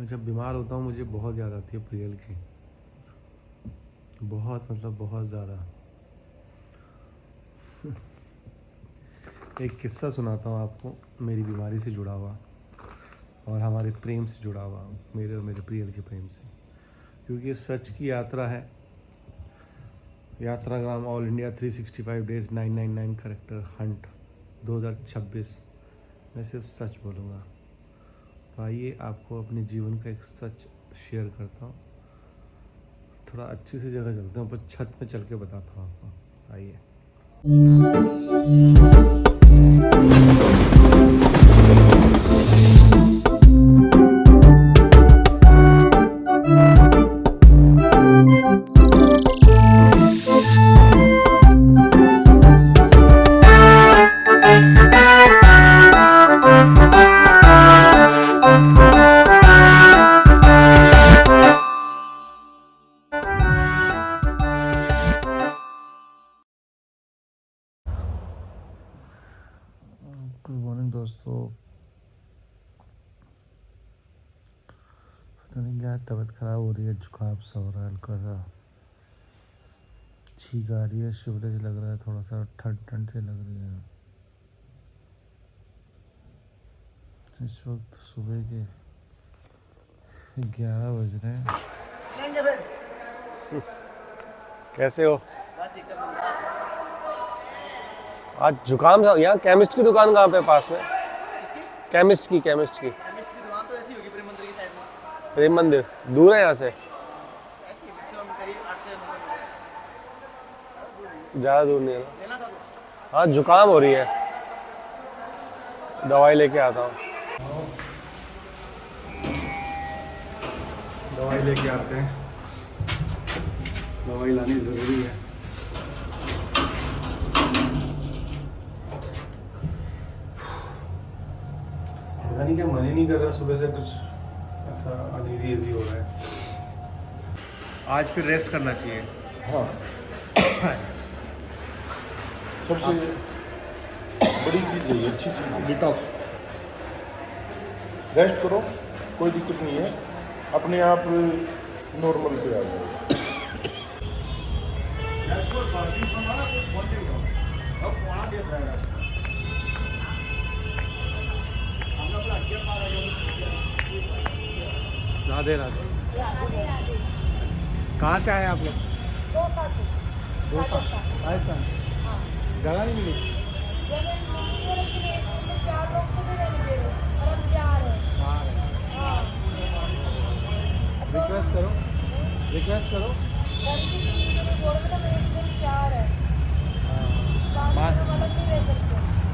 मैं जब बीमार होता हूँ मुझे बहुत याद आती है प्रियल की, बहुत मतलब बहुत ज़्यादा। एक किस्सा सुनाता हूँ आपको मेरी बीमारी से जुड़ा हुआ और हमारे प्रेम से जुड़ा हुआ, मेरे और मेरे प्रियल के प्रेम से, क्योंकि ये सच की यात्रा है। Yatragram all India 365 days 999 character hunt 2026। मैं सिर्फ सच बोलूँगा। तो आइए आपको अपने जीवन का एक सच शेयर करता हूँ। थोड़ा अच्छी सी जगह चलते हैं, ऊपर छत पे चल के बताता हूँ आपको। आइए। गुड मॉर्निंग दोस्तों। पता नहीं क्या तबीयत ख़राब हो रही है, जुकाम सा हो रहा है, हल्का सा छींक आ रही है, शिवरेज लग रहा है, थोड़ा सा ठंड ठंड से लग रही है। इस वक्त सुबह के 11 बज रहे हैं। कैसे हो? आज जुकाम सा। यहाँ केमिस्ट की दुकान कहाँ पे पास में? केमिस्ट की दुकान तो ऐसी होगी प्रेम मंदिर की साइड में। प्रेम मंदिर दूर है यहाँ से? ऐसी मैक्सिमम करीब 8 से 9 किलोमीटर। ज़्यादा दूर नहीं है ना? लेना था तो। हाँ जुकाम हो रही है, दवाई लेके आता हूँ। दवाई लेके आते हैं, दवाई लानी ज़रूरी है। पता नहीं क्या मन ही नहीं कर रहा, सुबह से कुछ ऐसा अनईजी हो रहा है। आज फिर रेस्ट करना चाहिए। हाँ, सबसे बड़ी चीज़ है, अच्छी चीज़ है डिटॉक्स। रेस्ट करो, कोई दिक्कत नहीं है, अपने आप नॉर्मल पे आ जाएगा। राधे राधे। कहाँ से आए आप लोग? राजस्थान। जगह नहीं मिली? रिक्वेस्ट करो।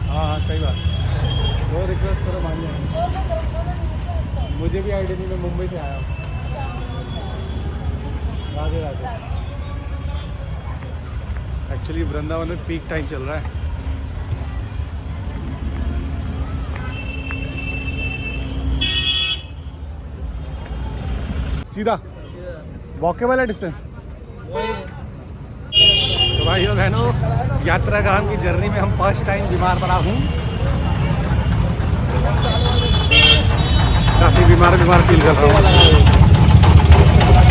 हाँ सही बात, वो रिक्वेस्ट करो मान जाएंगे। मुझे भी आइडिया नहीं, मैं मुंबई से आया हूँ। राधे राधे। एक्चुअली वृंदावन में पीक टाइम चल रहा है। सीधा वॉकेबल है डिस्टेंस। तो भाइयों बहनों, यात्राग्राम की जर्नी में हम फर्स्ट टाइम बीमार पड़ा हूँ। काफ़ी बीमार फील कर रहा हूँ।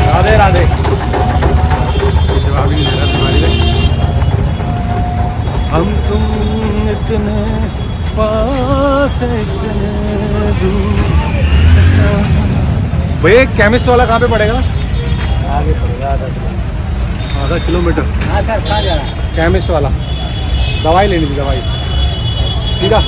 राधे राधे। जवाब ही नहीं दे रहा बीमारी में। हम तुम इतने पास इतने दूर। भैया केमिस्ट वाला कहाँ पे पड़ेगा? आगे पड़ेगा आधा किलोमीटर। हाँ सर, कहाँ जा रहा है? केमिस्ट वाला दवाई लेनी थी, दवाई सीधा।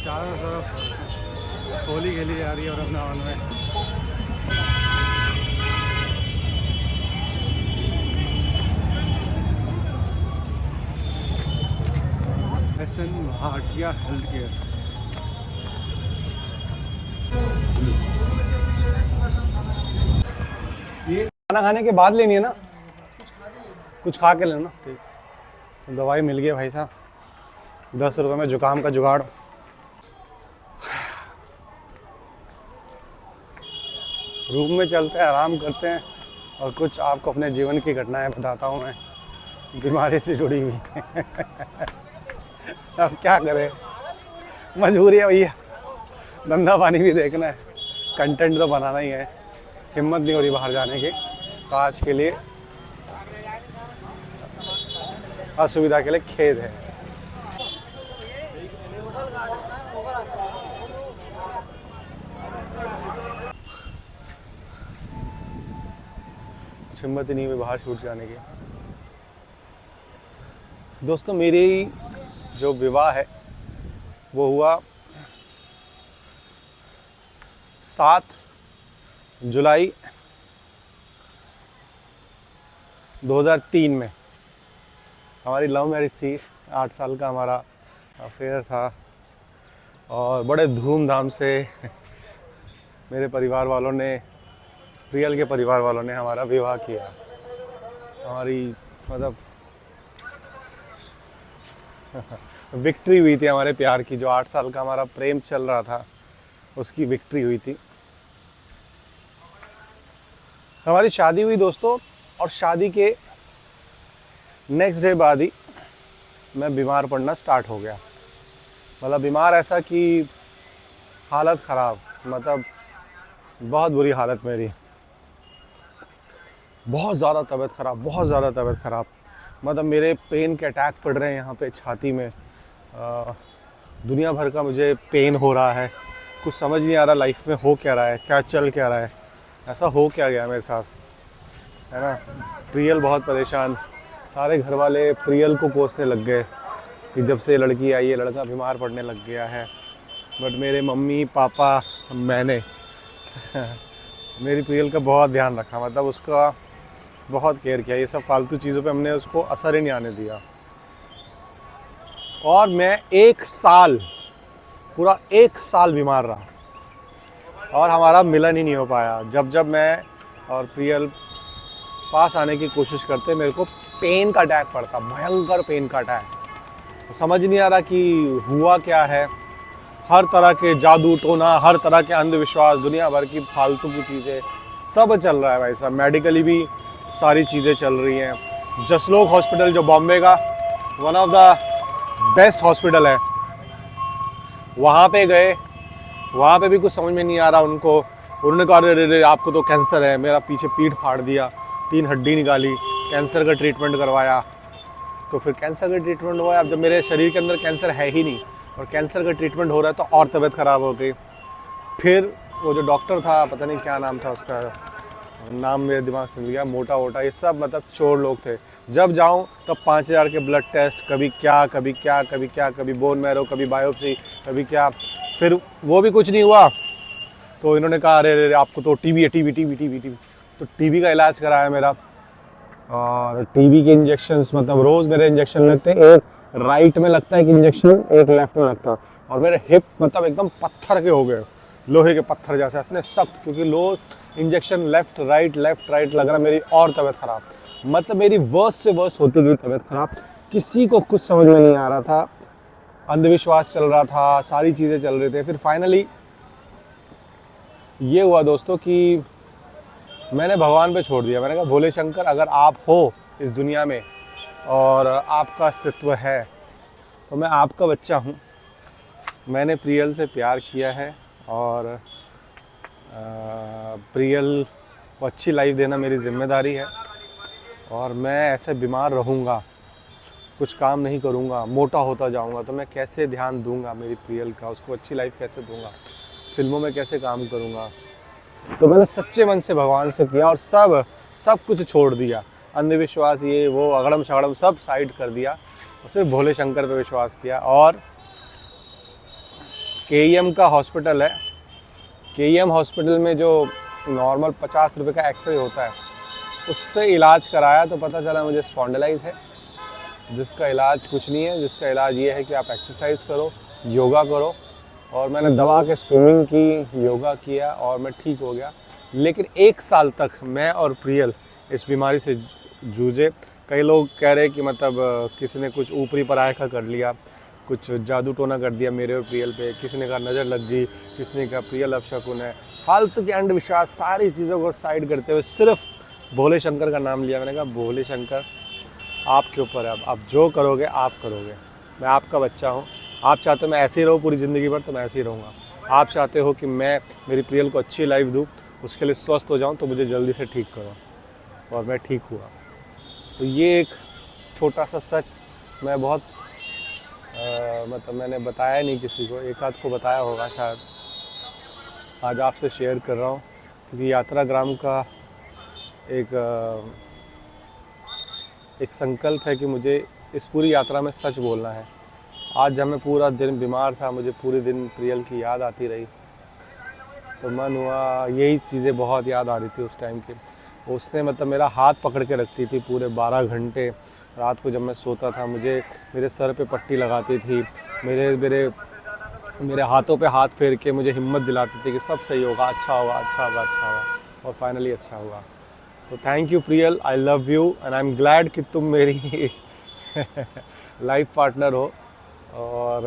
चारों तरफ होली खेली जा रही है वृंदावन में। SN Bhatia health care. ये खाना खाने के बाद लेनी है ना? कुछ खा के लेना। ठीक, तो दवाई मिल गई भाई साहब। 10 रुपये में जुकाम का जुगाड़। रूम में चलते हैं, आराम करते हैं और कुछ आपको अपने जीवन की घटनाएं बताता हूँ मैं, बीमारी से जुड़ी हुई। अब क्या करें, मजबूरी है भैया, धंधा पानी भी देखना है, कंटेंट तो बनाना ही है। हिम्मत नहीं हो रही बाहर जाने की, तो आज के लिए असुविधा के लिए खेद है। हिम्मत ही नहीं हुई बाहर शूट जाने की। दोस्तों, मेरी जो विवाह है वो हुआ 7 जुलाई 2003 में। हमारी लव मैरिज थी, 8 साल का हमारा अफेयर था और बड़े धूमधाम से मेरे परिवार वालों ने, प्रियल के परिवार वालों ने हमारा विवाह किया। हमारी मतलब विक्ट्री हुई थी हमारे प्यार की, जो 8 साल का हमारा प्रेम चल रहा था उसकी विक्ट्री हुई थी। हमारी शादी हुई दोस्तों, और शादी के नेक्स्ट डे बाद ही मैं बीमार पड़ना स्टार्ट हो गया। मतलब बीमार ऐसा कि हालत ख़राब, मतलब बहुत बुरी हालत मेरी, बहुत ज़्यादा तबीयत ख़राब, बहुत ज़्यादा तबीयत ख़राब। मतलब मेरे पेन के अटैक पड़ रहे हैं यहाँ पे छाती में, दुनिया भर का मुझे पेन हो रहा है। कुछ समझ नहीं आ रहा लाइफ में हो क्या रहा है, क्या चल क्या रहा है, ऐसा हो क्या गया मेरे साथ, है ना। प्रियल बहुत परेशान, सारे घर वाले प्रियल को कोसने लग गए कि जब से लड़की आई है लड़का बीमार पड़ने लग गया है। बट मेरे मम्मी पापा, मैंने मेरी प्रियल का बहुत ध्यान रखा, मतलब उसका बहुत केयर किया। ये सब फालतू चीज़ों पे हमने उसको असर ही नहीं आने दिया। और मैं 1 साल, पूरा 1 साल बीमार रहा और हमारा मिलन ही नहीं हो पाया। जब जब मैं और प्रियल पास आने की कोशिश करते, मेरे को पेन का अटैक पड़ता, भयंकर पेन का अटैक। समझ नहीं आ रहा कि हुआ क्या है। हर तरह के जादू टोना, हर तरह के अंधविश्वास, दुनिया भर की फालतू की चीज़ें सब चल रहा है भाई साहब। मेडिकली भी सारी चीज़ें चल रही हैं। जसलोक हॉस्पिटल जो बॉम्बे का one of the best hospital है, वहाँ पे गए, वहाँ पे भी कुछ समझ में नहीं आ रहा उनको। उन्होंने कहा अरे आपको तो कैंसर है। मेरा पीछे पीठ फाड़ दिया, 3 हड्डी निकाली, कैंसर का ट्रीटमेंट करवाया। तो फिर कैंसर का ट्रीटमेंट हुआ। अब जब मेरे शरीर के अंदर कैंसर है ही नहीं और कैंसर का ट्रीटमेंट हो रहा है तो और तबीयत ख़राब हो गई। फिर वो जो डॉक्टर था, पता नहीं क्या नाम था उसका, नाम मेरे दिमाग से चल गया, मोटा वोटा, ये सब मतलब चोर लोग थे। जब जाऊं तब 5000 के ब्लड टेस्ट, कभी क्या कभी क्या कभी क्या, कभी बोन मैरो, कभी बायोप्सी, कभी क्या। फिर वो भी कुछ नहीं हुआ तो इन्होंने कहा अरे आपको तो टीबी है, टीबी। तो टीबी का इलाज कराया मेरा। और टीबी के इंजेक्शंस, मतलब रोज़ मेरे इंजेक्शन लगते, एक राइट में लगता है कि इंजेक्शन, एक लेफ्ट में लगता है। और मेरे हिप मतलब एकदम पत्थर के हो गए, लोहे के पत्थर जैसे, इतने सख्त, क्योंकि लो इंजेक्शन लेफ्ट राइट लग रहा। मेरी और तबीयत ख़राब, मतलब मेरी वर्स्ट से वर्स्ट होती गई तबीयत ख़राब। किसी को कुछ समझ में नहीं आ रहा था, अंधविश्वास चल रहा था, सारी चीज़ें चल रहे थे। फिर फाइनली ये हुआ दोस्तों कि मैंने भगवान पे छोड़ दिया। मैंने कहा भोले शंकर, अगर आप हो इस दुनिया में और आपका अस्तित्व है तो मैं आपका बच्चा हूँ। मैंने प्रियल से प्यार किया है और प्रियल को अच्छी लाइफ देना मेरी जिम्मेदारी है। और मैं ऐसे बीमार रहूँगा, कुछ काम नहीं करूँगा, मोटा होता जाऊँगा तो मैं कैसे ध्यान दूँगा मेरी प्रियल का, उसको अच्छी लाइफ कैसे दूँगा, फिल्मों में कैसे काम करूँगा। तो मैंने सच्चे मन से भगवान से किया और सब कुछ छोड़ दिया। अंधविश्वास, ये वो अगड़म शगड़म सब साइड कर दिया और सिर्फ भोले शंकर पे विश्वास किया। और KEM का हॉस्पिटल है, KEM हॉस्पिटल में जो नॉर्मल 50 रुपये का एक्सरे होता है, उससे इलाज कराया तो पता चला मुझे स्पॉन्डिलाइज है, जिसका इलाज कुछ नहीं है। जिसका इलाज ये है कि आप एक्सरसाइज करो, योगा करो। और मैंने दवा के स्विमिंग की, योगा किया और मैं ठीक हो गया। लेकिन 1 साल तक मैं और प्रियल इस बीमारी से जूझे। कई लोग कह रहे कि मतलब किसी ने कुछ ऊपरी पराय का कर लिया, कुछ जादू टोना कर दिया मेरे और प्रियल पे, किसी ने कहा नज़र लग गई, किसी ने कहा प्रियल अपशकुन है, फालतू के अंधविश्वास सारी चीज़ों को साइड करते हुए सिर्फ भोले शंकर का नाम लिया। मैंने कहा भोले शंकर आपके ऊपर है, अब आप जो करोगे आप करोगे, मैं आपका बच्चा हूँ। आप चाहते हो मैं ऐसे ही रहूँ पूरी ज़िंदगी भर, तो मैं ऐसे ही रहूँगा। आप चाहते हो कि मैं मेरी प्रियल को अच्छी लाइफ दूँ, उसके लिए स्वस्थ हो जाऊँ, तो मुझे जल्दी से ठीक करो। और मैं ठीक हुआ। तो ये एक छोटा सा सच मैं बहुत मतलब मैंने बताया नहीं किसी को, एक आध को बताया होगा शायद, आज आपसे शेयर कर रहा हूँ। क्योंकि यात्राग्राम का एक संकल्प है कि मुझे इस पूरी यात्रा में सच बोलना है। आज जब मैं पूरा दिन बीमार था, मुझे पूरे दिन प्रियल की याद आती रही, तो मन हुआ, यही चीज़ें बहुत याद आ रही थी उस टाइम की। उसने मतलब मेरा हाथ पकड़ के रखती थी पूरे 12 घंटे। रात को जब मैं सोता था, मुझे मेरे सर पे पट्टी लगाती थी, मेरे हाथों पे हाथ फेर के मुझे हिम्मत दिलाती थी कि सब सही होगा, अच्छा होगा, अच्छा होगा, अच्छा होगा। और फाइनली अच्छा हुआ। तो thank you Priyal, I love you and I am glad कि तुम मेरी लाइफ पार्टनर हो। और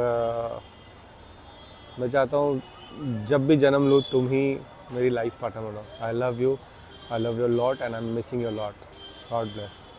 मैं चाहता हूँ जब भी जन्म लूँ तुम ही मेरी लाइफ पार्टनर बनो। I love you lot and I am missing you lot. God bless.